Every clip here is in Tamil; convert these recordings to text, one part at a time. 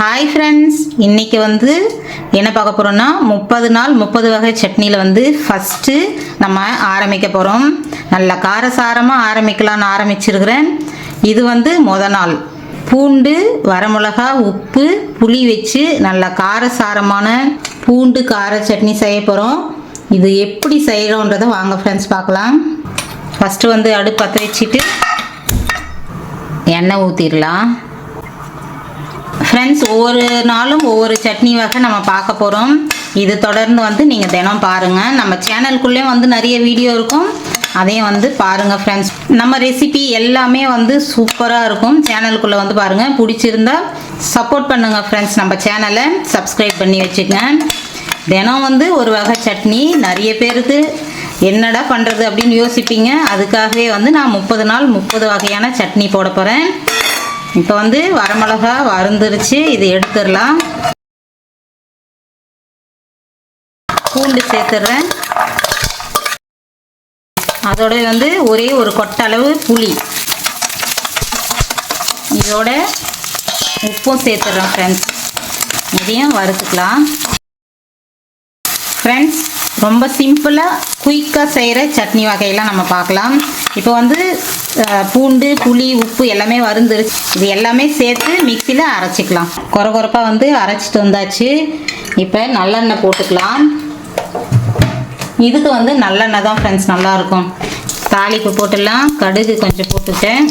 ஹாய் ஃப்ரெண்ட்ஸ், இன்றைக்கி என்ன பார்க்க போகிறோன்னா 30 நாள் 30 வகை சட்னியில் ஃபஸ்ட்டு நம்ம ஆரம்பிக்க போகிறோம். நல்ல காரசாரமாக ஆரம்பிக்கலான்னு ஆரம்பிச்சிருக்கிறேன். இது மொதல் நாள் பூண்டு, வரமிளகா, உப்பு, புளி வச்சு நல்ல காரசாரமான பூண்டு கார சட்னி செய்ய போகிறோம். இது எப்படி செய்கிறோன்றதை வாங்க ஃப்ரெண்ட்ஸ் பார்க்கலாம். ஃபஸ்ட்டு அடுப்பு பற்ற வச்சுட்டு எண்ணெய் ஊற்றிடலாம். ஃப்ரெண்ட்ஸ், ஒவ்வொரு நாளும் ஒவ்வொரு சட்னி வகை நம்ம பார்க்க போகிறோம். இது தொடர்ந்து நீங்கள் தினம் பாருங்கள். நம்ம சேனலுக்குள்ளேயும் நிறைய வீடியோ இருக்கும், அதையும் பாருங்கள் ஃப்ரெண்ட்ஸ். நம்ம ரெசிபி எல்லாமே சூப்பராக இருக்கும். சேனலுக்குள்ளே பாருங்கள். பிடிச்சிருந்தா சப்போர்ட் பண்ணுங்கள் ஃப்ரெண்ட்ஸ். நம்ம சேனலை சப்ஸ்கிரைப் பண்ணி வச்சுக்கங்க. தினம் ஒரு வகை சட்னி நிறைய பேருக்கு என்னடா பண்ணுறது அப்படின்னு யோசிப்பீங்க. அதுக்காகவே நான் 30 நாள் 30 வகையான சட்னி போட போகிறேன். இப்போ வரமிளகா வறுந்துருச்சு, இது எடுத்துடலாம். பூண்டு சேர்த்துடுறேன். அதோட ஒரே ஒரு கொட்டளவு புளி, இதோட உப்பும் சேர்த்துடுறேன் ஃப்ரெண்ட்ஸ். இதையும் வறுத்துக்கலாம் ஃப்ரெண்ட்ஸ். ரொம்ப சிம்பிளாக குயிக்காக செய்கிற சட்னி வகையெல்லாம் நம்ம பார்க்கலாம். இப்போ பூண்டு, புளி, உப்பு எல்லாமே வறுந்துருச்சு. இது எல்லாமே சேர்த்து மிக்சியில் அரைச்சிக்கலாம். கொரகொரப்பாக அரைச்சிட்டு வந்தாச்சு. இப்போ நல்லெண்ணெய் போட்டுக்கலாம். இதுக்கு நல்லெண்ணெய் தான் ஃப்ரெண்ட்ஸ் நல்லாயிருக்கும். தாளிப்பு போட்டுடலாம். கடுகு கொஞ்சம் போட்டுட்டேன்,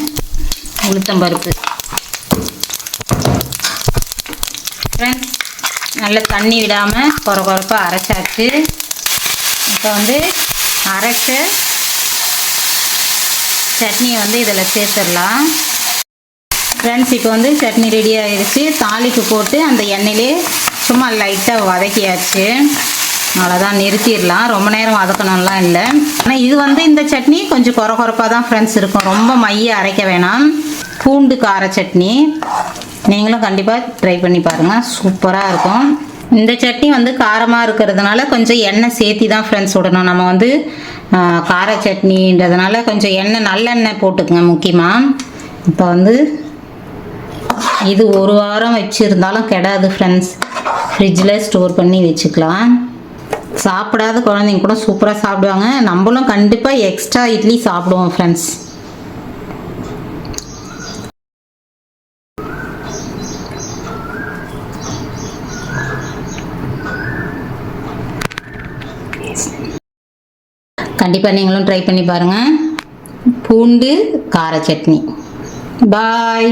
உளுத்தம்பருப்பு. ஃப்ரெண்ட்ஸ், நல்லா தண்ணி விடாமல் கொரகொரப்பாக அரைச்சாச்சு. இப்போ அரைச்ச சட்னியை இதில் சேர்த்துடலாம் ஃப்ரெண்ட்ஸ். இப்போ சட்னி ரெடி ஆகிடுச்சு. தாளிப்பு போட்டு அந்த எண்ணெயிலே சும்மா லைட்டாக வதக்கியாச்சு. அவ்வளோதான், நிறுத்திடலாம். ரொம்ப நேரம் வதக்கணும்லாம் இல்லை. ஆனால் இது இந்த சட்னி கொஞ்சம் கொரகொரப்பாக தான் ஃப்ரெண்ட்ஸ் இருக்கும். ரொம்ப மைய அரைக்க வேணாம். பூண்டு கார சட்னி நீங்களும் கண்டிப்பாக ட்ரை பண்ணி பாருங்கள், சூப்பராக இருக்கும். இந்த சட்னி காரமாக இருக்கிறதுனால கொஞ்சம் எண்ணெய் சேர்த்தி தான் ஃப்ரெண்ட்ஸ் விடணும். நம்ம கார சட்னின்றதுனால கொஞ்சம் எண்ணெய், நல்லெண்ணெய் போட்டுக்குங்க முக்கியமாக. இப்போ இது ஒரு வாரம் வச்சுருந்தாலும் கெடாது ஃப்ரெண்ட்ஸ். ஃப்ரிட்ஜில் ஸ்டோர் பண்ணி வச்சுக்கலாம். சாப்பிடாத குழந்தைங்க கூட சூப்பராக சாப்பிடுவாங்க. நம்மளும் கண்டிப்பாக எக்ஸ்ட்ரா இட்லி சாப்பிடுவோம் ஃப்ரெண்ட்ஸ். கண்டிப்பாக நீங்களும் ட்ரை பண்ணி பாருங்கள். பூண்டு கார சட்னி. பாய்.